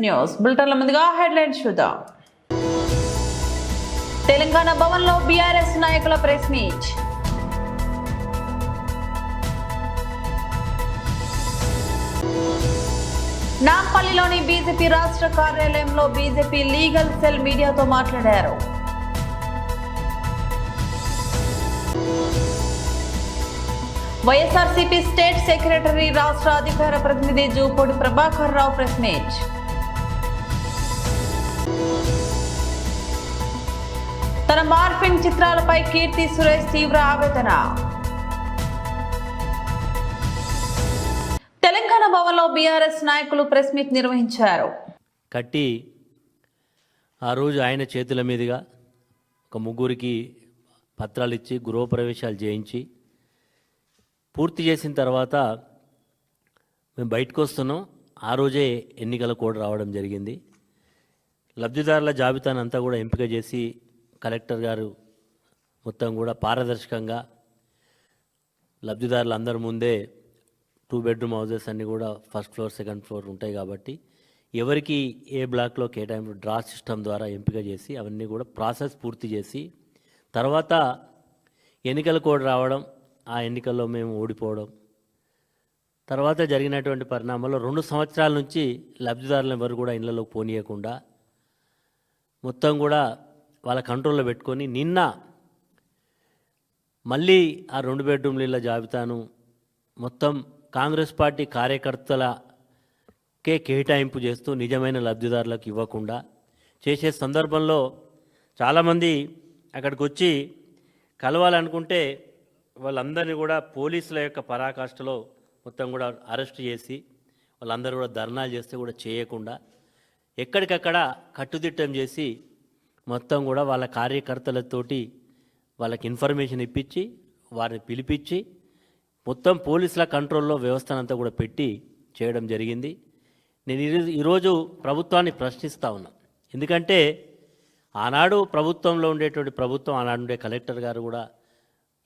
News బులెటిన్ల ముందుగా headlines చూద్దాం. తెలంగాణ భవన్లో బీఆర్ఎస్ నాయకుల ప్రెస్ మీట్. నాంపల్లిలోని బీజేపీ రాష్ట్ర కార్యాలయంలో బీజేపీ లీగల్ సెల్ మీడియాతో మాట్లాడారు. వైఎస్ఆర్సీపీ స్టేట్ సెక్రటరీ రాష్ట్ర అధికార ప్రతినిధి జూపూడి ప్రభాకర్ రావు ప్రెస్ మీట్. తన మార్ఫింగ్ చిత్రాలపై కీర్తి సురేష్ తీవ్ర ఆవేదన. తెలంగాణ భవన్లో బీఆర్ఎస్ నాయకులు ప్రెస్ మీట్ నిర్వహించారు. కట్టి ఆ రోజు ఆయన చేతుల మీదుగా ఒక ముగ్గురికి పత్రాలు ఇచ్చి గృహప్రవేశాలు చేయించి పూర్తి చేసిన తర్వాత మేము బయటకు వస్తున్నాం. ఆ రోజే ఎన్నికల కోడ్ రావడం జరిగింది. లబ్ధిదారుల జాబితాను అంతా కూడా ఎంపిక చేసి కలెక్టర్ గారు మొత్తం కూడా పారదర్శకంగా లబ్ధిదారులందరి ముందే 2 బెడ్రూమ్ హౌసెస్ అన్నీ కూడా ఫస్ట్ ఫ్లోర్ సెకండ్ ఫ్లోర్ ఉంటాయి కాబట్టి ఎవరికి ఏ బ్లాక్లో కేటాయింపు డ్రా సిస్టమ్ ద్వారా ఎంపిక చేసి అవన్నీ కూడా ప్రాసెస్ పూర్తి చేసి తర్వాత ఎన్నికల కోడ్ రావడం, ఆ ఎన్నికల్లో మేము ఓడిపోవడం, తర్వాత జరిగినటువంటి పరిణామాల్లో 2 సంవత్సరాల నుంచి లబ్ధిదారులను ఎవరు కూడా ఇళ్లలోకి పోనీయకుండా మొత్తం కూడా వాళ్ళ కంట్రోల్లో పెట్టుకొని నిన్న మళ్ళీ ఆ 2 బెడ్రూమ్ల ఇళ్ళ జాబితాను మొత్తం కాంగ్రెస్ పార్టీ కార్యకర్తలకే కేటాయింపు చేస్తూ నిజమైన లబ్ధిదారులకు ఇవ్వకుండా చేసే సందర్భంలో చాలామంది అక్కడికి వచ్చి కలవాలనుకుంటే వాళ్ళందరినీ కూడా పోలీసుల యొక్క పరాకాష్ఠలో మొత్తం కూడా అరెస్ట్ చేసి వాళ్ళందరూ కూడా ధర్నాలు చేస్తే కూడా చేయకుండా ఎక్కడికక్కడ కట్టుదిట్టం చేసి మొత్తం కూడా వాళ్ళ కార్యకర్తలతోటి వాళ్ళకి ఇన్ఫర్మేషన్ ఇప్పించి వారిని పిలిపించి మొత్తం పోలీసుల కంట్రోల్లో వ్యవస్థనంతా కూడా పెట్టి చేయడం జరిగింది. నేను ఈరోజు ప్రభుత్వాన్ని ప్రశ్నిస్తూ ఉన్నా. ఎందుకంటే ఆనాడు ప్రభుత్వంలో ఉండేటువంటి ప్రభుత్వం, ఆనాడు ఉండే కలెక్టర్ గారు కూడా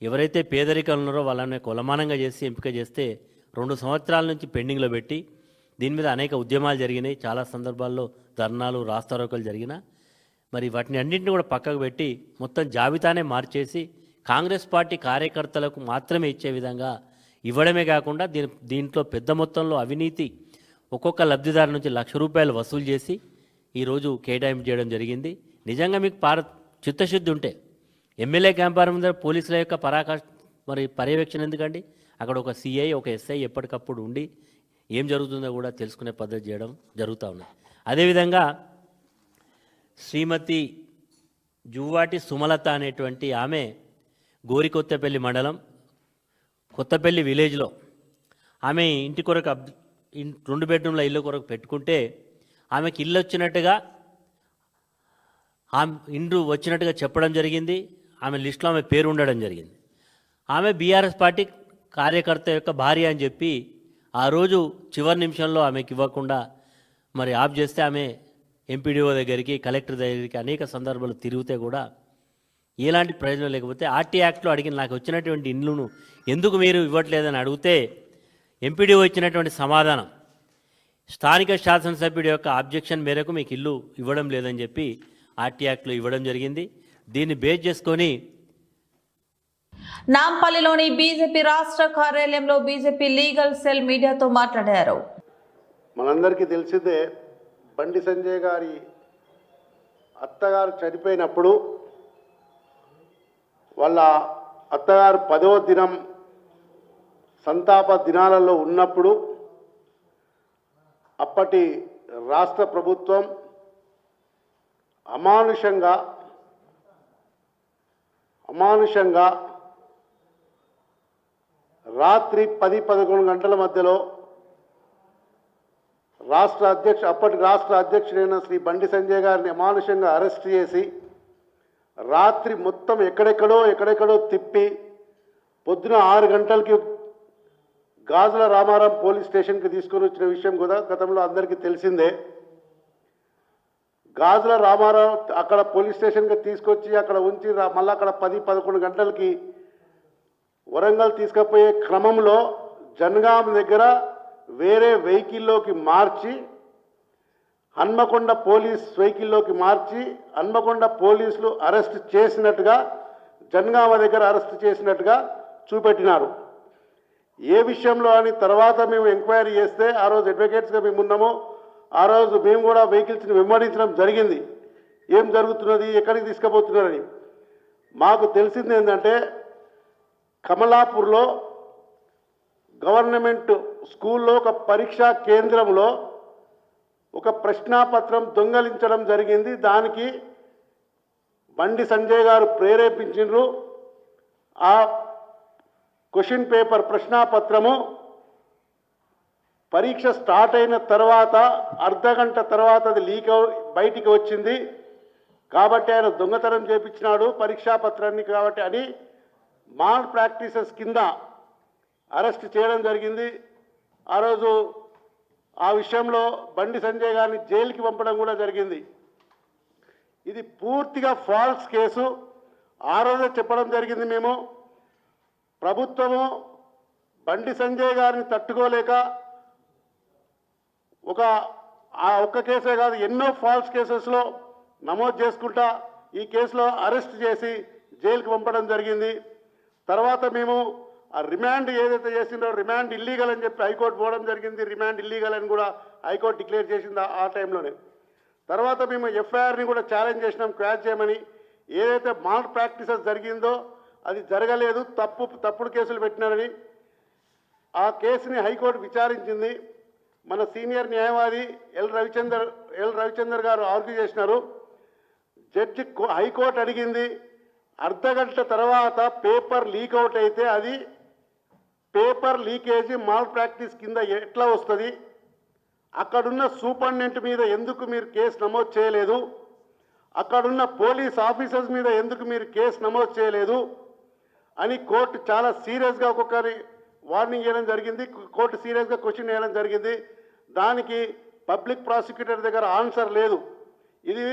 ఎవరైతే పేదరికలు ఉన్నారో వాళ్ళని కొలమానంగా చేసి ఎంపిక చేస్తే 2 సంవత్సరాల నుంచి పెండింగ్లో పెట్టి దీని మీద అనేక ఉద్యమాలు జరిగినాయి. చాలా సందర్భాల్లో ధర్నాలు, రాస్తారోకలు జరిగినా మరి వాటిని అన్నింటినీ కూడా పక్కకు పెట్టి మొత్తం జాబితానే మార్చేసి కాంగ్రెస్ పార్టీ కార్యకర్తలకు మాత్రమే ఇచ్చే విధంగా ఇవ్వడమే కాకుండా దీంట్లో పెద్ద మొత్తంలో అవినీతి ఒక్కొక్క లబ్ధిదారు నుంచి ₹1,00,000 వసూలు చేసి ఈరోజు కేటాయింపు చేయడం జరిగింది. నిజంగా మీకు చిత్తశుద్ధి ఉంటే ఎమ్మెల్యే క్యాంపర్ ముందర పోలీసుల యొక్క పర్యవేక్షణ ఎందుకండి? అక్కడ ఒక సిఐ, ఒక ఎస్ఐ ఎప్పటికప్పుడు ఉండి ఏం జరుగుతుందో కూడా తెలుసుకునే పద్ధతి చేయడం జరుగుతూ ఉన్నాయి. అదేవిధంగా శ్రీమతి జువ్వాటి సుమలత అనేటువంటి ఆమె గోరికొత్తపల్లి మండలం కొత్తపల్లి విలేజ్లో ఆమె ఇంటి కొరకు 2 బెడ్రూమ్ల ఇల్లు కొరకు పెట్టుకుంటే ఆమెకి ఇల్లు వచ్చినట్టుగా ఇండ్రు వచ్చినట్టుగా చెప్పడం జరిగింది. ఆమె లిస్టులో ఆమె పేరు ఉండడం జరిగింది. ఆమె బీఆర్ఎస్ పార్టీ కార్యకర్త యొక్క భార్య అని చెప్పి ఆ రోజు చివరి నిమిషంలో ఆమెకి ఇవ్వకుండా మరి ఆఫ్ చేస్తే ఆమె ఎంపీడీఓ దగ్గరికి, కలెక్టర్ దగ్గరికి అనేక సందర్భాలు తిరిగితే కూడా ఎలాంటి ప్రయోజనం లేకపోతే ఆర్టీ యాక్ట్లో అడిగిన నాకు వచ్చినటువంటి ఇండ్లను ఎందుకు మీరు ఇవ్వట్లేదని అడిగితే ఎంపీడీఓ ఇచ్చినటువంటి సమాధానం స్థానిక శాసనసభ్యుడి యొక్క అబ్జెక్షన్ మేరకు మీకు ఇల్లు ఇవ్వడం లేదని చెప్పి ఆర్టీ యాక్ట్లో ఇవ్వడం జరిగింది. దీన్ని బేస్ చేసుకొని నాంపల్లిలోని బీజేపీ రాష్ట్ర కార్యాలయంలో బీజేపీ లీగల్ సెల్ మీడియాతో మాట్లాడారు. మనందరికీ తెలిసిందే, బండి సంజయ్ గారి అత్తగారు చనిపోయినప్పుడు వాళ్ళ అత్తగారు 10వ దినం సంతాప దినాలలో ఉన్నప్పుడు అప్పటి రాష్ట్ర ప్రభుత్వం అమానుషంగా రాత్రి 10-11 గంటల మధ్యలో అప్పటి రాష్ట్ర అధ్యక్షుడైన శ్రీ బండి సంజయ్ గారిని అమానుషంగా అరెస్ట్ చేసి రాత్రి మొత్తం ఎక్కడెక్కడో తిప్పి పొద్దున 6 గంటలకి గాజుల రామారాం పోలీస్ స్టేషన్కి తీసుకొని వచ్చిన విషయం కూడా గతంలో అందరికీ తెలిసిందే. గాజుల రామారావు అక్కడ పోలీస్ స్టేషన్కి తీసుకొచ్చి అక్కడ ఉంచి మళ్ళీ అక్కడ 10-11 గంటలకి వరంగల్ తీసుకుపోయే క్రమంలో జనగాం దగ్గర వేరే వెహికల్లోకి మార్చి హన్మకొండ పోలీస్ వెహికల్లోకి మార్చి హన్మకొండ పోలీసులు అరెస్ట్ చేసినట్టుగా, జనగామ దగ్గర అరెస్ట్ చేసినట్టుగా చూపెట్టినారు. ఏ విషయంలో అని తర్వాత మేము ఎంక్వైరీ చేస్తే, ఆ రోజు అడ్వకేట్స్గా మేము ఉన్నాము, ఆ రోజు మేము కూడా వెహికల్స్ని వెంబడించడం జరిగింది. ఏం జరుగుతున్నది, ఎక్కడికి తీసుకుపోతున్నారని. మాకు తెలిసింది ఏంటంటే, కమలాపూర్లో గవర్నమెంట్ స్కూల్లో ఒక పరీక్షా కేంద్రంలో ఒక ప్రశ్నాపత్రం దొంగలించడం జరిగింది. దానికి బండి సంజయ్ గారు ప్రేరేపించారు. ఆ క్వశ్చన్ పేపర్ ప్రశ్నాపత్రము పరీక్ష స్టార్ట్ అయిన తర్వాత అర్ధగంట తర్వాత అది బయటికి వచ్చింది. కాబట్టి ఆయన దొంగతనం చేపించినాడు పరీక్షాపత్రాన్ని కాబట్టి అని మాల్ ప్రాక్టీసెస్ కింద అరెస్ట్ చేయడం జరిగింది. ఆ రోజు ఆ విషయంలో బండి సంజయ్ గారిని జైలుకి పంపడం కూడా జరిగింది. ఇది పూర్తిగా ఫాల్స్ కేసు. ఆ రోజే చెప్పడం జరిగింది మేము. ప్రభుత్వము బండి సంజయ్ గారిని తట్టుకోలేక ఒక్క కేసే కాదు, ఎన్నో ఫాల్స్ కేసెస్లో నమోదు చేసుకుంటా ఈ కేసులో అరెస్ట్ చేసి జైలుకి పంపడం జరిగింది. తర్వాత మేము ఆ రిమాండ్ ఏదైతే చేసిందో రిమాండ్ ఇల్లీగల్ అని చెప్పి హైకోర్టు పోవడం జరిగింది. రిమాండ్ ఇల్లీగల్ అని కూడా హైకోర్టు డిక్లేర్ చేసింది ఆ టైంలోనే. తర్వాత మేము ఎఫ్ఐఆర్ని కూడా ఛాలెంజ్ చేసినాం క్వాష్ చేయమని. ఏదైతే మాల్ ప్రాక్టీసెస్ జరిగిందో అది జరగలేదు, తప్పుడు కేసులు పెట్టినారని ఆ కేసుని హైకోర్టు విచారించింది. మన సీనియర్ న్యాయవాది ఎల్ రవిచందర్ గారు ఆర్గ్యూ చేసినారు. జడ్జి హైకోర్టు అడిగింది, అర్ధగంట తర్వాత పేపర్ లీక్ అవుట్ అయితే అది పేపర్ లీకేజీ మాల్ ప్రాక్టీస్ కింద ఎట్లా వస్తుంది, అక్కడున్న సూపరింటెండెంట్ మీద ఎందుకు మీరు కేసు నమోదు చేయలేదు, అక్కడున్న పోలీస్ ఆఫీసర్స్ మీద ఎందుకు మీరు కేసు నమోదు చేయలేదు అని కోర్టు చాలా సీరియస్గా ఒక్కొక్కరి వార్నింగ్ చేయడం జరిగింది. కోర్టు సీరియస్గా క్వశ్చన్ చేయడం జరిగింది. దానికి పబ్లిక్ ప్రాసిక్యూటర్ దగ్గర ఆన్సర్ లేదు. ఇది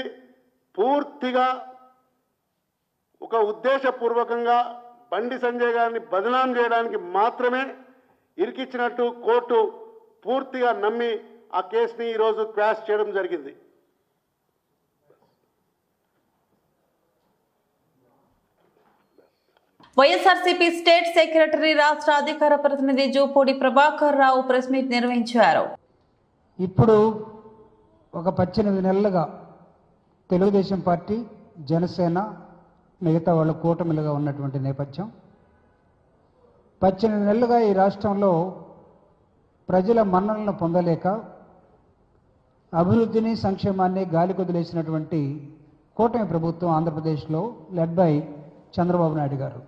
పూర్తిగా ఒక ఉద్దేశపూర్వకంగా బండి సంజయ్ గారిని బదనాం చేయడానికి మాత్రమే ఇరికిచ్చినట్టు కోర్టు పూర్తిగా నమ్మి ఆ కేసుని ఈరోజు క్వాష్ చేయడం జరిగింది. వైఎస్ఆర్సీపీ స్టేట్ సెక్రటరీ రాష్ట్ర అధికార ప్రతినిధి జూపూడి ప్రభాకర్ రావు ప్రెస్ మీట్ నిర్వహించారు. ఇప్పుడు ఒక 18 నెలలుగా తెలుగుదేశం పార్టీ, జనసేన, మిగతా వాళ్ళ కూటమిలుగా ఉన్నటువంటి నేపథ్యం. 18 నెలలుగా ఈ రాష్ట్రంలో ప్రజల మన్ననలను పొందలేక అభివృద్ధిని, సంక్షేమాన్ని గాలి కుదిలేసినటువంటి కూటమి ప్రభుత్వం ఆంధ్రప్రదేశ్లో లెడ్ బై చంద్రబాబు నాయుడు గారు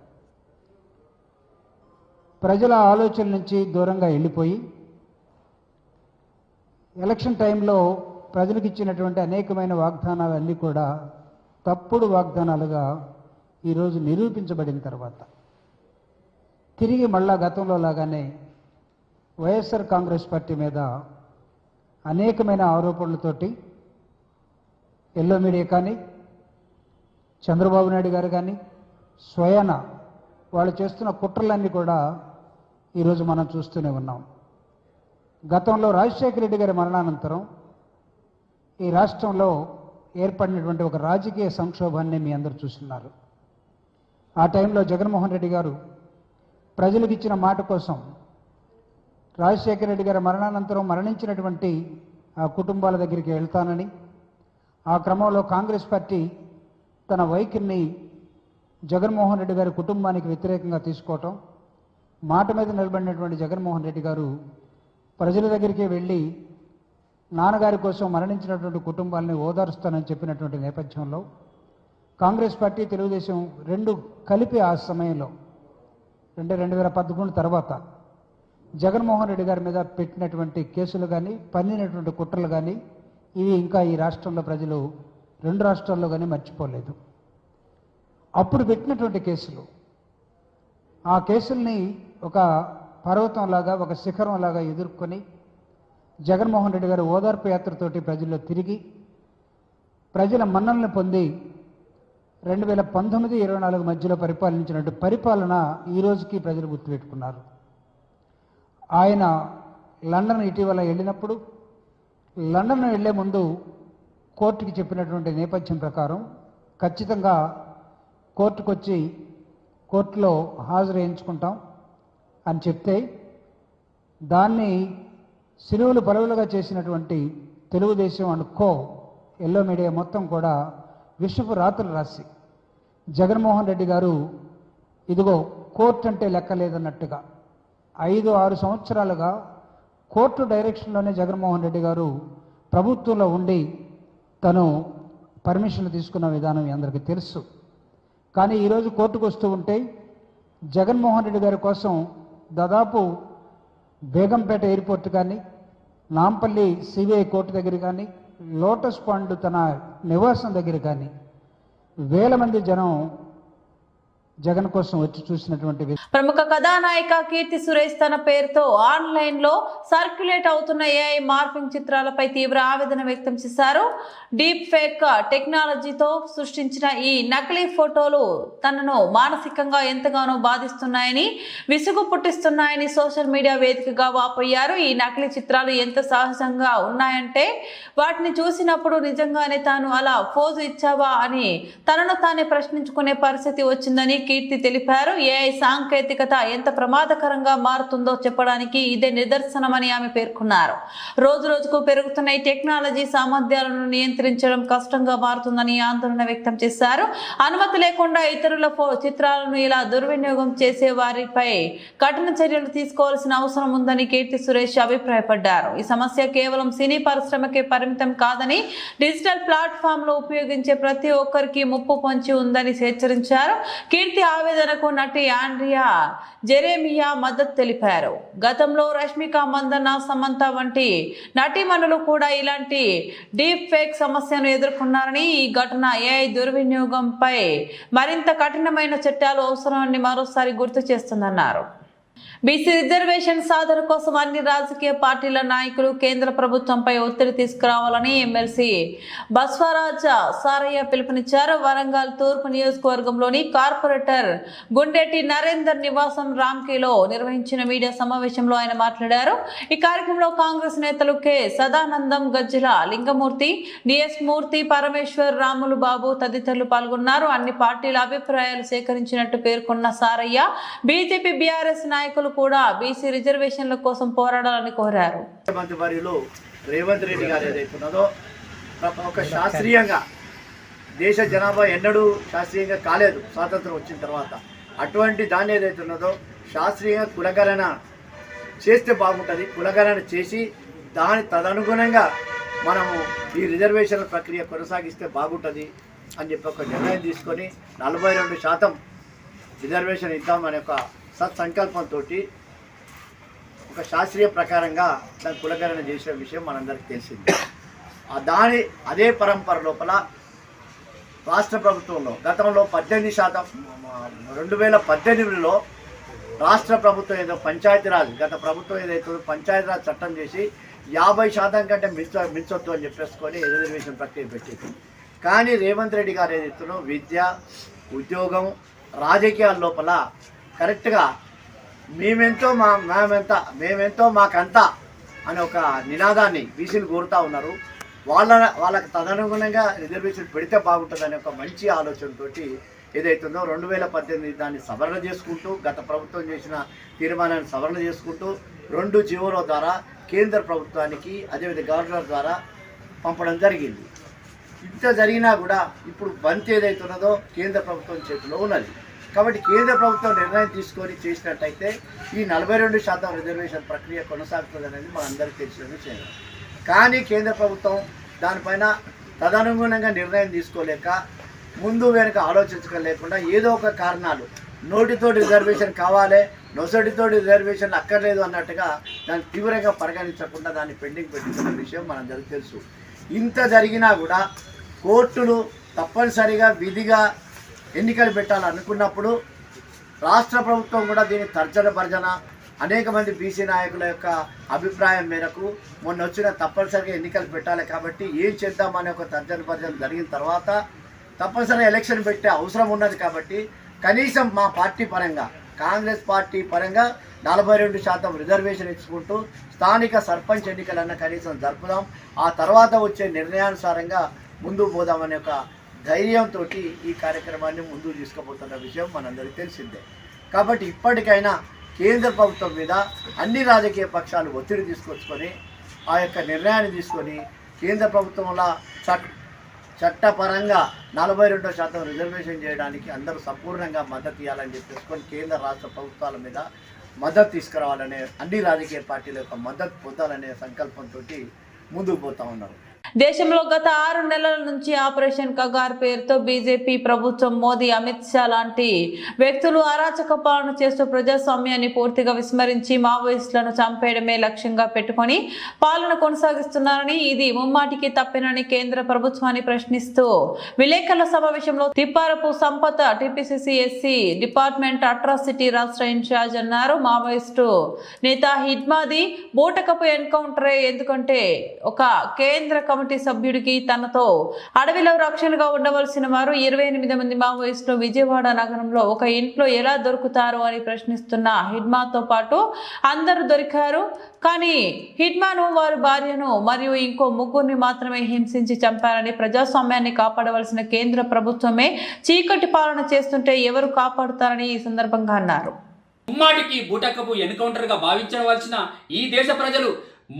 ప్రజల ఆలోచన నుంచి దూరంగా వెళ్ళిపోయి ఎలక్షన్ టైంలో ప్రజలకు ఇచ్చినటువంటి అనేకమైన వాగ్దానాలన్నీ కూడా తప్పుడు వాగ్దానాలుగా ఈరోజు నిరూపించబడిన తర్వాత తిరిగి మళ్ళా గతంలో లాగానే వైఎస్ఆర్ కాంగ్రెస్ పార్టీ మీద అనేకమైన ఆరోపణలతోటి ఎల్లో మీడియా కానీ, చంద్రబాబు నాయుడు గారు కానీ స్వయాన వాళ్ళు చేస్తున్న కుట్రలన్నీ కూడా ఈరోజు మనం చూస్తూనే ఉన్నాం. గతంలో రాజశేఖర రెడ్డి గారి మరణానంతరం ఈ రాష్ట్రంలో ఏర్పడినటువంటి ఒక రాజకీయ సంక్షోభాన్ని మీ అందరూ చూస్తున్నారు. ఆ టైంలో జగన్మోహన్ రెడ్డి గారు ప్రజలకు ఇచ్చిన మాట కోసం రాజశేఖర రెడ్డి గారి మరణానంతరం మరణించినటువంటి ఆ కుటుంబాల దగ్గరికి వెళ్తానని, ఆ క్రమంలో కాంగ్రెస్ పార్టీ తన వైఖరిని జగన్మోహన్ రెడ్డి గారి కుటుంబానికి వ్యతిరేకంగా తీసుకోవటం, మాట మీద నిలబడినటువంటి జగన్మోహన్ రెడ్డి గారు ప్రజల దగ్గరికి వెళ్ళి నాన్నగారి కోసం మరణించినటువంటి కుటుంబాలని ఓదారుస్తానని చెప్పినటువంటి నేపథ్యంలో కాంగ్రెస్ పార్టీ, తెలుగుదేశం రెండు కలిపి ఆ సమయంలో 2011 తర్వాత జగన్మోహన్ రెడ్డి గారి మీద పెట్టినటువంటి కేసులు కానీ, పన్నినటువంటి కుట్రలు కానీ ఇవి ఇంకా ఈ రాష్ట్రంలో ప్రజలు, రెండు రాష్ట్రాల్లో కానీ మర్చిపోలేదు. అప్పుడు పెట్టినటువంటి కేసులు, ఆ కేసుల్ని ఒక పర్వతంలాగా, ఒక శిఖరంలాగా ఎదుర్కొని జగన్మోహన్ రెడ్డి గారు ఓదార్పు యాత్రతోటి ప్రజల్లో తిరిగి ప్రజల మన్ననలు పొంది 2019-24 మధ్యలో పరిపాలించినట్టు పరిపాలన ఈ రోజుకి ప్రజలు గుర్తుపెట్టుకున్నారు. ఆయన లండన్ ఇటీవల వెళ్ళినప్పుడు లండన్ వెళ్లే ముందు కోర్టుకి చెప్పినటువంటి నేపథ్యం ప్రకారం ఖచ్చితంగా కోర్టుకు వచ్చి కోర్టులో హాజరు వేయించుకుంటాం అని చెప్తే దాన్ని సిలువలు పలువులుగా చేసినటువంటి Telugu Desam and co yellow media మొత్తం కూడా విషపు రాత్రులు రాసి జగన్మోహన్ రెడ్డి గారు ఇదిగో కోర్టు అంటే లెక్క లేదన్నట్టుగా 5-6 సంవత్సరాలుగా కోర్టు డైరెక్షన్లోనే జగన్మోహన్ రెడ్డి గారు ప్రభుత్వంలో ఉండి తను పర్మిషన్లు తీసుకున్న విధానం మీ అందరికీ తెలుసు. కానీ ఈరోజు కోర్టుకు వస్తూ ఉంటే జగన్మోహన్ రెడ్డి గారి కోసం దాదాపు బేగంపేట ఎయిర్పోర్ట్ కానీ, నాంపల్లి సిబిఐ కోర్టు దగ్గర కానీ, లోటస్ పాండ్ తన నివాసం దగ్గర కానీ వేల మంది జనం జగన్ కోసం వచ్చి చూసినటువంటి ప్రముఖ కథానాయిక కీర్తి సురేష్ తన పేరుతో ఆన్లైన్ లో సర్క్యులేట్ అవుతున్న ఏఐ మార్ఫింగ్ చిత్రాలపై తీవ్ర ఆవేదన వ్యక్తం చేశారు. డీప్ ఫేక్ టెక్నాలజీతో సృష్టించిన ఈ నకిలీ ఫోటోలు తనను మానసికంగా ఎంతగానో బాధిస్తున్నాయని, విసుగు పుట్టిస్తున్నాయని సోషల్ మీడియా వేదికగా వాపోయారు. ఈ నకిలీ చిత్రాలు ఎంత సహజంగా ఉన్నాయంటే వాటిని చూసినప్పుడు నిజంగానే తాను అలా ఫోజు ఇచ్చావా అని తనను తానే ప్రశ్నించుకునే పరిస్థితి వచ్చిందని కీర్తి తెలిపారు. ఏఐ సాంకేతికత ఎంత ప్రమాదకరంగా మారుతుందో చెప్పడానికి ఇదే నిదర్శనమని ఆమె పేర్కొన్నారు. రోజు రోజుకు పెరుగుతున్న ఈ టెక్నాలజీ సామర్థ్యాలను నియంత్రించడం కష్టంగా మారుతుందని ఆందోళన వ్యక్తం చేశారు. అనుమతి లేకుండా ఇతరుల చిత్రాలను ఇలా దుర్వినియోగం చేసే వారిపై కఠిన చర్యలు తీసుకోవాల్సిన అవసరం ఉందని కీర్తి సురేష్ అభిప్రాయపడ్డారు. ఈ సమస్య కేవలం సినీ పరిశ్రమకే పరిమితం కాదని, డిజిటల్ ప్లాట్ఫామ్ లో ఉపయోగించే ప్రతి ఒక్కరికి ముప్పు పొంచి ఉందని హెచ్చరించారు. కీర్తి ఆవేదనకు నటి ఆండ్రియా జెరేమియా మద్దతు తెలిపారు. గతంలో రష్మిక మందన్న, సమంత వంటి నటీమణులు కూడా ఇలాంటి డీప్ ఫేక్ సమస్యను ఎదుర్కొన్నారని, ఈ ఘటన ఏఐ దుర్వినియోగంపై మరింత కఠినమైన చట్టాలు అవసరమని మరోసారి గుర్తు చేస్తుందన్నారు. బీసీ రిజర్వేషన్ సాధన కోసం అన్ని రాజకీయ పార్టీల నాయకులు కేంద్ర ప్రభుత్వంపై ఒత్తిడి తీసుకురావాలని ఎమ్మెల్సీ బస్వరాజ సారయ్య పిలుపునిచ్చారు. వరంగల్ తూర్పు నియోజకవర్గంలోని కార్పొరేటర్ గుండెటి నరేందర్ నివాసం రామ్కీలో నిర్వహించిన మీడియా సమావేశంలో ఆయన మాట్లాడారు. ఈ కార్యక్రమంలో కాంగ్రెస్ నేతలు కె సదానందం, గజ్జల లింగమూర్తి, డిఎస్ మూర్తి, పరమేశ్వర్, రాములు బాబు తదితరులు పాల్గొన్నారు. అన్ని పార్టీల అభిప్రాయాలు సేకరించినట్టు పేర్కొన్న సారయ్య బీజేపీ, బీఆర్ఎస్ నాయకులు కూడా బీసీ రిజర్వేషన్ల కోసం పోరాడాలని కోరారు. మంత్రివర్యులు రేవంత్ రెడ్డి గారు ఏదైతున్నదో ఒక శాస్త్రీయంగా దేశ జనాభా ఎన్నడూ శాస్త్రీయంగా కాలేదు స్వాతంత్రం వచ్చిన తర్వాత. అటువంటి దాన్ని ఏదైతున్నదో శాస్త్రీయంగా కులగణన చేస్తే బాగుంటుంది. కులగణన చేసి దాని తదనుగుణంగా మనము ఈ రిజర్వేషన్ల ప్రక్రియ కొనసాగిస్తే బాగుంటుంది అని చెప్పి ఒక నిర్ణయం తీసుకొని 42% రిజర్వేషన్ ఇద్దామనే ఒక సత్సంకల్పంతో ఒక శాస్త్రీయ ప్రకారంగా దాన్ని కులగణన చేసిన విషయం మనందరికీ తెలిసింది. అదే పరంపర లోపల రాష్ట్ర ప్రభుత్వంలో గతంలో 18%, 2018లో రాష్ట్ర ప్రభుత్వం ఏదో పంచాయతీరాజ్ గత ప్రభుత్వం ఏదైతే పంచాయతీరాజ్ చట్టం చేసి 50% కంటే మించొద్దు అని చెప్పేసుకొని రిజర్వేషన్ ప్రక్రియ పెట్టింది. కానీ రేవంత్ రెడ్డి గారు ఏదైతున్నో విద్య, ఉద్యోగం, రాజకీయాల లోపల కరెక్ట్గా మేమెంతో మాకంతా అనే ఒక నినాదాన్ని బీసీలు కోరుతూ ఉన్నారు. వాళ్ళకి తదనుగుణంగా రిజర్వేషన్ పెడితే బాగుంటుందనే ఒక మంచి ఆలోచనతో ఏదైతుందో 2018 దాన్ని సవరణ చేసుకుంటూ, గత ప్రభుత్వం చేసిన తీర్మానాన్ని సవరణ చేసుకుంటూ 2 జీవోల ద్వారా కేంద్ర ప్రభుత్వానికి అదేవిధంగా గవర్నర్ ద్వారా పంపడం జరిగింది. ఇంత జరిగినా కూడా ఇప్పుడు బంత్ ఏదైతున్నదో కేంద్ర ప్రభుత్వం చేతిలో ఉన్నది. కాబట్టి కేంద్ర ప్రభుత్వం నిర్ణయం తీసుకొని చేసినట్టయితే ఈ 42% రిజర్వేషన్ ప్రక్రియ కొనసాగుతుంది అనేది మనందరికీ తెలిసిన విషయం. కానీ కేంద్ర ప్రభుత్వం దానిపైన తదనుగుణంగా నిర్ణయం తీసుకోలేక, ముందు వెనుక ఆలోచించలేకుండా ఏదో ఒక కారణాలు, నోటితోటి రిజర్వేషన్ కావాలి, నొసటితోటి రిజర్వేషన్ అక్కర్లేదు అన్నట్టుగా దాన్ని తీవ్రంగా పరిగణించకుండా దాన్ని పెండింగ్ పెట్టిన విషయం మనందరికీ తెలుసు. ఇంత జరిగినా కూడా కోర్టులు తప్పనిసరిగా విధిగా ఎన్నికలు పెట్టాలనుకున్నప్పుడు రాష్ట్ర ప్రభుత్వం కూడా దీన్ని తర్జన భర్జన అనేక మంది బీసీ నాయకుల యొక్క అభిప్రాయం మేరకు మొన్న వచ్చిన తప్పనిసరిగా ఎన్నికలు పెట్టాలి కాబట్టి ఏం చేద్దామనే ఒక తర్జన భర్జన జరిగిన తర్వాత తప్పనిసరిగా ఎలక్షన్ పెట్టే అవసరం ఉన్నది. కాబట్టి కనీసం మా పార్టీ పరంగా, కాంగ్రెస్ పార్టీ పరంగా 42% రిజర్వేషన్ ఇచ్చుకుంటూ స్థానిక సర్పంచ్ ఎన్నికలన్న కనీసం జరుపుదాం, ఆ తర్వాత వచ్చే నిర్ణయానుసారంగా ముందుకు పోదామనే ఒక ధైర్యంతో ఈ కార్యక్రమాన్ని ముందుకు తీసుకుపోతున్న విషయం మనందరికీ తెలిసిందే. కాబట్టి ఇప్పటికైనా కేంద్ర ప్రభుత్వం మీద అన్ని రాజకీయ పక్షాలు ఒత్తిడి తీసుకొచ్చుకొని ఆ యొక్క నిర్ణయాన్ని తీసుకొని కేంద్ర ప్రభుత్వంలో చట్టపరంగా 42% రిజర్వేషన్ చేయడానికి అందరూ సంపూర్ణంగా మద్దతు ఇవ్వాలని చెప్పేసుకొని కేంద్ర రాష్ట్ర ప్రభుత్వాల మీద మద్దతు తీసుకురావాలనే, అన్ని రాజకీయ పార్టీల యొక్క మద్దతు పొందాలనే సంకల్పంతో ముందుకు పోతా ఉన్నారు. దేశంలో గత 6 నెలల నుంచి ఆపరేషన్ కగార్ పేరుతో బీజేపీ ప్రభుత్వం, మోదీ, అమిత్ షా లాంటి వ్యక్తులు అరాచక పాలన చేస్తూ ప్రజాస్వామ్యాన్ని పూర్తిగా విస్మరించి మావోయిస్టులను చంపేయడమే లక్ష్యంగా పెట్టుకొని పాలన కొనసాగిస్తున్నారని, ఇది ముమ్మాటికి తప్పినని కేంద్ర ప్రభుత్వాన్ని ప్రశ్నిస్తూ విలేకరుల సమావేశంలో Tipparapu Sampath TPCC SC department atrocity రాష్ట్ర ఇన్ఛార్జ్ అన్నారు. మావోయిస్టు నేత హిడ్మాది బూటకపు ఎన్కౌంటరే, ఎందుకంటే ఒక కేంద్ర కమిటీ సభ్యుడికి తనతో అడవిలో రక్షణగా ఉండవలసిన వారు 28 మంది మావోయిస్టులు విజయవాడ నగరంలో ఒక ఇంట్లో ఎలా దొరుకుతారు అని ప్రశ్నిస్తున్న హిడ్మాతో పాటు అందరూ దొరికారు. కానీ హిడ్మాను, వారి భార్యను మరియు ఇంకో 3 మాత్రమే హింసించి చంపారని, ప్రజాస్వామ్యాన్ని కాపాడవలసిన కేంద్ర ప్రభుత్వమే చీకటి పాలన చేస్తుంటే ఎవరు కాపాడుతారని ఈ సందర్భంగా అన్నారు. ముమ్మాటికి బూటకపు ఎన్కౌంటర్గా భావించవలసిన ఈ దేశ ప్రజలు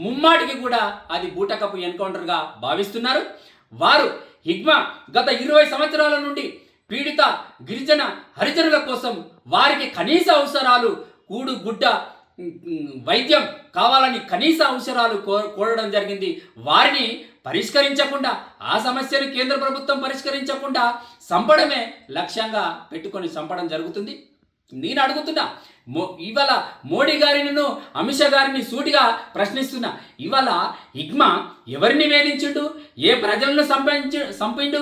ముమ్మాటికి కూడా అది బూటకపు ఎన్కౌంటర్గా భావిస్తున్నారు. వారు హిగ్మా గత 20 సంవత్సరాల నుండి పీడిత గిరిజన హరిజనుల కోసం వారికి కనీస అవసరాలు, కూడు గుడ్డ, వైద్యం కావాలని కనీస అవసరాలు కోరడం జరిగింది. వారిని పరిష్కరించకుండా, ఆ సమస్యను కేంద్ర ప్రభుత్వం పరిష్కరించకుండా చంపడమే లక్ష్యంగా పెట్టుకొని చంపడం జరుగుతుంది. నేను అడుగుతున్నా, ఇవాళ మోడీ గారిని, అమిత్ షా గారిని సూటిగా ప్రశ్నిస్తున్నా, ఇవాళ హిగ్మా ఎవరిని వేధించుండు, ఏ ప్రజలను చంపిండు,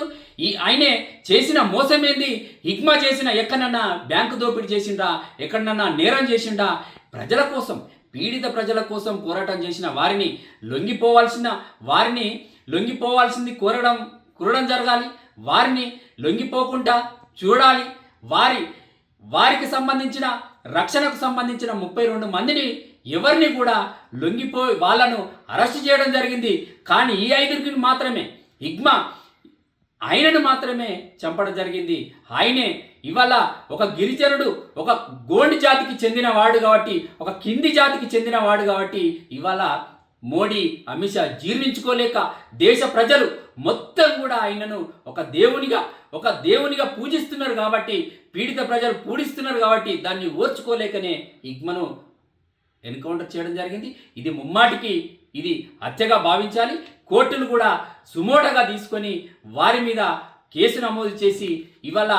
ఆయనే చేసిన మోసం ఏంది? హిగ్మా చేసిన ఎక్కడన్నా బ్యాంకు దోపిడీ చేసిండా, ఎక్కడన్నా నేరం చేసిండా? ప్రజల కోసం, పీడిత ప్రజల కోసం పోరాటం చేసిన వారిని లొంగిపోవాల్సింది కోరడం జరగాలి. వారిని లొంగిపోకుండా చూడాలి. వారికి సంబంధించిన రక్షణకు సంబంధించిన 32 మందిని ఎవరిని కూడా లొంగిపోయి వాళ్ళను అరెస్ట్ చేయడం జరిగింది. కానీ ఈ 5 మాత్రమే, హిగ్మా ఆయనను మాత్రమే చంపడం జరిగింది. ఆయనే ఇవాళ ఒక గిరిజనుడు, ఒక గోండి జాతికి చెందినవాడు కాబట్టి, ఒక కింది జాతికి చెందినవాడు కాబట్టి ఇవాళ మోడీ, అమిత్ షా జీర్ణించుకోలేక దేశ ప్రజలు మొత్తం కూడా ఆయనను ఒక దేవునిగా పూజిస్తున్నారు కాబట్టి, పీడిత ప్రజలు పూజిస్తున్నారు కాబట్టి దాన్ని ఓర్చుకోలేకనే హిగ్మాను ఎన్కౌంటర్ చేయడం జరిగింది. ఇది ముమ్మాటికి ఇది హత్యగా భావించాలి. కోర్టులు కూడా సుమోటగా తీసుకొని వారి మీద కేసు నమోదు చేసి ఇవాళ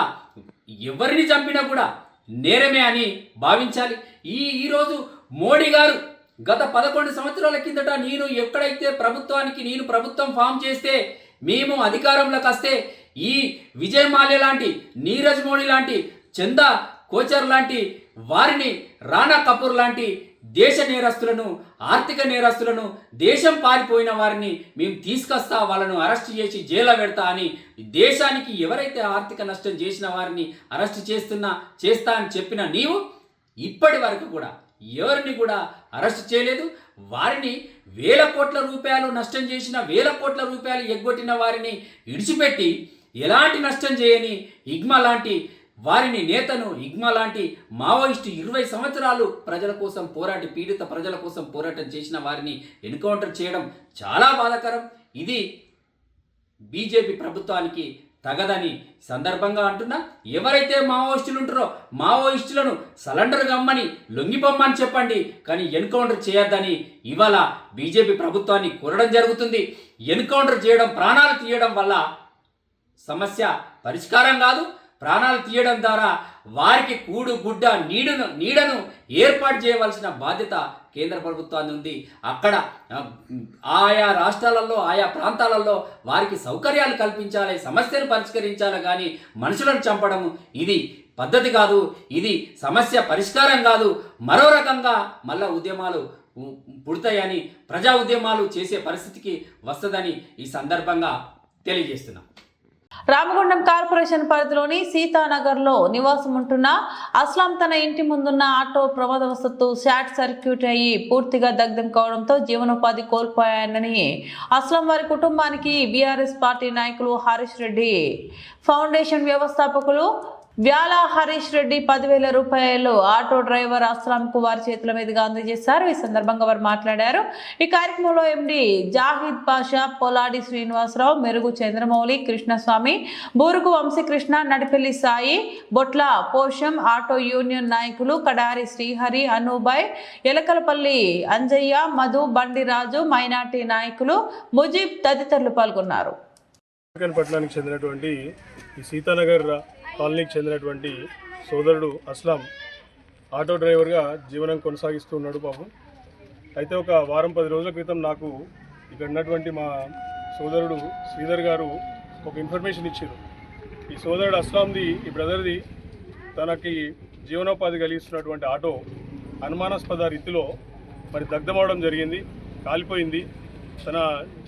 ఎవరిని చంపినా కూడా నేరమే అని భావించాలి. ఈరోజు మోడీ గారు గత 11 సంవత్సరాల కిందట నేను ఎక్కడైతే ప్రభుత్వం ఫామ్ చేస్తే, మేము అధికారంలోకి వస్తే ఈ విజయ్ మాల్యా లాంటి, నీరజ్ మోడీ లాంటి, చందా కోచర్ లాంటి వారిని, రాణా కపూర్ లాంటి దేశ నేరస్తులను, ఆర్థిక నేరస్తులను, దేశం పారిపోయిన వారిని మేము తీసుకొస్తా, వాళ్ళను అరెస్ట్ చేసి జైల్లో పెడతా అని దేశానికి ఎవరైతే ఆర్థిక నష్టం చేసిన వారిని అరెస్ట్ చేస్తా అని చెప్పిన నీవు ఇప్పటి వరకు కూడా ఎవరిని కూడా అరెస్ట్ చేయలేదు. వారిని వేల కోట్ల రూపాయలు నష్టం చేసిన, వేల కోట్ల రూపాయలు ఎగ్గొట్టిన వారిని విడిచిపెట్టి ఎలాంటి నష్టం చేయని హిగ్మా లాంటి వారిని నేతను, హిగ్మా లాంటి మావోయిస్టు 20 సంవత్సరాలు ప్రజల కోసం పోరాటి, పీడిత ప్రజల కోసం పోరాటం చేసిన వారిని ఎన్కౌంటర్ చేయడం చాలా బాధాకరం. ఇది బీజేపీ ప్రభుత్వానికి తగదని సందర్భంగా అంటున్నా. ఎవరైతే మావోయిస్టులు ఉంటారో మావోయిస్టులను సరెండర్ కమ్మని, లొంగిపోమ్మని చెప్పండి, కానీ ఎన్కౌంటర్ చేయొద్దని ఇవాళ బీజేపీ ప్రభుత్వాన్ని కోరడం జరుగుతుంది. ఎన్కౌంటర్ చేయడం, ప్రాణాలు తీయడం వల్ల సమస్య పరిష్కారం కాదు. ప్రాణాలు తీయడం ద్వారా వారికి కూడు గుడ్డ నీడను ఏర్పాటు చేయవలసిన బాధ్యత కేంద్ర ప్రభుత్వాన్ని ఉంది. అక్కడ ఆయా రాష్ట్రాలలో, ఆయా ప్రాంతాలలో వారికి సౌకర్యాలు కల్పించాలి, సమస్యను పరిష్కరించాలి. కానీ మనుషులను చంపడం ఇది పద్ధతి కాదు, ఇది సమస్య పరిష్కారం కాదు. మరో రకంగా మళ్ళా ఉద్యమాలు పుడతాయని, ప్రజా ఉద్యమాలు చేసే పరిస్థితికి వస్తుందని ఈ సందర్భంగా తెలియజేస్తున్నాం. రామగుండం కార్పొరేషన్ పరిధిలోని సీతానగర్లో నివాసం ఉంటున్న అస్లాం తన ఇంటి ముందున్న ఆటో ప్రమాదవశాత్తు షార్ట్ సర్క్యూట్ అయ్యి పూర్తిగా దగ్ధం కావడంతో జీవనోపాధి కోల్పోయానని అస్లాం వారి కుటుంబానికి బీఆర్ఎస్ పార్టీ నాయకులు హరీష్ రెడ్డి ఫౌండేషన్ వ్యవస్థాపకులు వ్యాల హరీష్ రెడ్డి 10,000 రూపాయలు ఆటో డ్రైవర్ అస్లాంకు వారి చేతుల మీదుగా అందజేశారు. ఈ సందర్భంగా వారు మాట్లాడారు. ఈ కార్యక్రమంలో ఎండి జాహిద్ పాషా, పొలాడి శ్రీనివాసరావు, మెరుగు చంద్రమౌళి, కృష్ణస్వామి, బూరుగు వంశీకృష్ణ, నడిపెల్లి సాయి, బొట్ల పోషం, ఆటో యూనియన్ నాయకులు కడారి శ్రీహరి, అనుబాయ్, ఎలకలపల్లి అంజయ్య, మధు, బండి రాజు, మైనార్టీ నాయకులు ముజీబ్ తదితరులు పాల్గొన్నారు. పట్టణానికి చెందినటువంటి ఈ సీతానగర్ కాలనీకి చెందినటువంటి సోదరుడు అస్లాం ఆటో డ్రైవర్గా జీవనం కొనసాగిస్తూ ఉన్నాడు పాపం. అయితే ఒక వారం 10 రోజుల క్రితం నాకు ఇక్కడ ఉన్నటువంటి మా సోదరుడు శ్రీధర్ గారు ఒక ఇన్ఫర్మేషన్ ఇచ్చారు. ఈ సోదరుడు అస్లాంది, ఈ బ్రదర్ది తనకి జీవనోపాధి కలిగిస్తున్నటువంటి ఆటో అనుమానాస్పద రీతిలో మరి దగ్ధమవడం జరిగింది, కాలిపోయింది, తన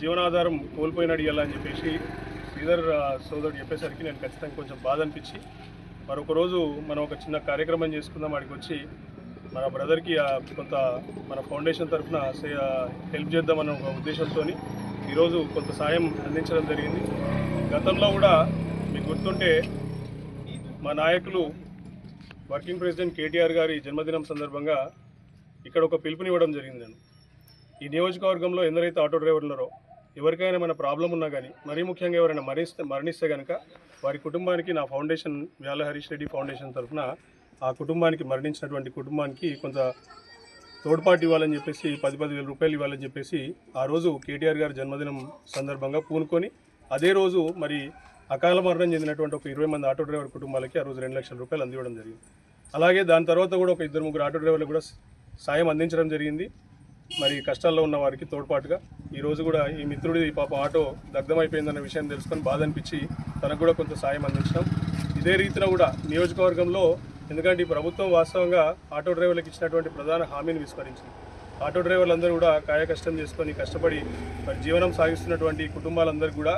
జీవనాధారం కోల్పోయినాడు ఇవ్వాలని చెప్పేసి శ్రీధర్ సోదరుడు చెప్పేసరికి నేను ఖచ్చితంగా కొంచెం బాధ అనిపించి మరొక రోజు మనం ఒక చిన్న కార్యక్రమం చేసుకుందాం, వాడికి వచ్చి మన బ్రదర్కి కొంత మన ఫౌండేషన్ తరఫున హెల్ప్ చేద్దామన్న ఒక ఉద్దేశంతో ఈరోజు కొంత సాయం అందించడం జరిగింది. గతంలో కూడా మీకు గుర్తుంటే మా నాయకులు వర్కింగ్ ప్రెసిడెంట్ కేటీఆర్ గారి జన్మదినం సందర్భంగా ఇక్కడ ఒక పిలుపునివ్వడం జరిగింది. నేను ఈ నియోజకవర్గంలో ఎందరైతే ఆటో డ్రైవర్లు ఉన్నారో ఎవరికైనా మన ప్రాబ్లం ఉన్నా కానీ, మరీ ముఖ్యంగా ఎవరైనా మరణిస్తే కనుక వారి కుటుంబానికి నా ఫౌండేషన్ వ్యాల హరీష్ రెడ్డి ఫౌండేషన్ తరఫున ఆ కుటుంబానికి, మరణించినటువంటి కుటుంబానికి కొంత తోడ్పాటు ఇవ్వాలని చెప్పేసి 10,000 రూపాయలు ఇవ్వాలని చెప్పేసి ఆ రోజు కేటీఆర్ గారి జన్మదినం సందర్భంగా పూనుకొని అదే రోజు మరి అకాల మరణం చెందినటువంటి ఒక 20 మంది ఆటో డ్రైవర్ కుటుంబాలకి ఆ రోజు 2 లక్షల రూపాయలు అందివ్వడం జరిగింది. అలాగే దాని తర్వాత కూడా ఒక 2-3 ఆటో డ్రైవర్లు కూడా సాయం అందించడం జరిగింది. మరి కష్టాల్లో ఉన్న వారికి తోడ్పాటుగా ఈరోజు కూడా ఈ మిత్రుడి పాప ఆటో దగ్ధమైపోయిందన్న విషయం తెలుసుకొని బాధ అనిపించి తనకు కూడా కొంత సాయం అందించడం. ఇదే రీతిన కూడా నియోజకవర్గంలో, ఎందుకంటే ఈ ప్రభుత్వం వాస్తవంగా ఆటో డ్రైవర్లకు ఇచ్చినటువంటి ప్రధాన హామీని విస్మరించింది. ఆటో డ్రైవర్లందరూ కూడా కాయకష్టం చేసుకొని కష్టపడి మరి జీవనం సాగిస్తున్నటువంటి కుటుంబాలందరూ కూడా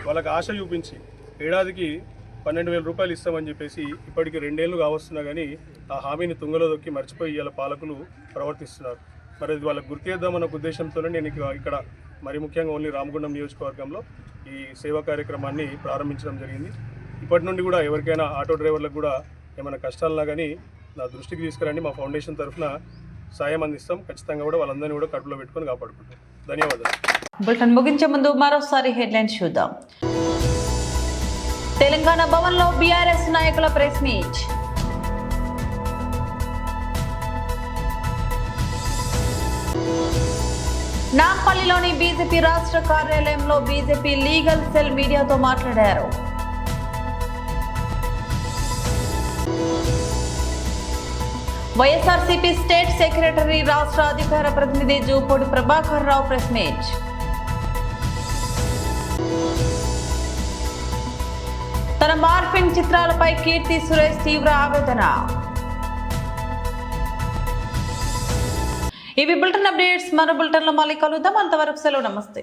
వాళ్ళకి ఆశ చూపించి ఏడాదికి 12,000 రూపాయలు ఇస్తామని చెప్పేసి ఇప్పటికి 2 ఏళ్ళు కావస్తున్నా కానీ ఆ హామీని తుంగలో దొక్కి మర్చిపోయి ఇలా పాలకులు ప్రవర్తిస్తున్నారు. మరి అది వాళ్ళకు గుర్తు చేద్దామన్న ఉద్దేశంతోనే నేను ఇక్కడ మరి ముఖ్యంగా ఓన్లీ రామగుండం నియోజకవర్గంలో ఈ సేవా కార్యక్రమాన్ని ప్రారంభించడం జరిగింది. ఇప్పటి నుండి కూడా ఎవరికైనా ఆటో డ్రైవర్లకు కూడా ఏమైనా కష్టాలున్నా కానీ నా దృష్టికి తీసుకురండి, మా ఫౌండేషన్ తరఫున సాయం అందిస్తాం. ఖచ్చితంగా కూడా వాళ్ళందరినీ కూడా కడుపులో పెట్టుకొని కాపాడుకుంటాం. ధన్యవాదాలు. బులెటిన్ ముగించే ముందు మరోసారి హెడ్లైన్స్ చూద్దాం. తెలంగాణ భవన్లో బీఆర్ఎస్ నాయకుల ప్రెస్ మీట్. నాంపల్లిలోని బీజేపీ రాష్ట్ర కార్యాలయంలో బీజేపీ లీగల్ సెల్ మీడియాతో మాట్లాడారు. వైఎస్ఆర్సీపీ స్టేట్ సెక్రటరీ రాష్ట్ర అధికార ప్రతినిధి జూపూడి ప్రభాకర్ రావు ప్రెస్ మీట్. తన మార్ఫింగ్ చిత్రాలపై కీర్తి సురేష్ తీవ్ర ఆవేదన. ఇవి బులెటిన్ అప్డేట్స్. మరో బులెటిన్లో మళ్ళీ కలుద్దాం. అంతవరకు సెలవు. నమస్తే.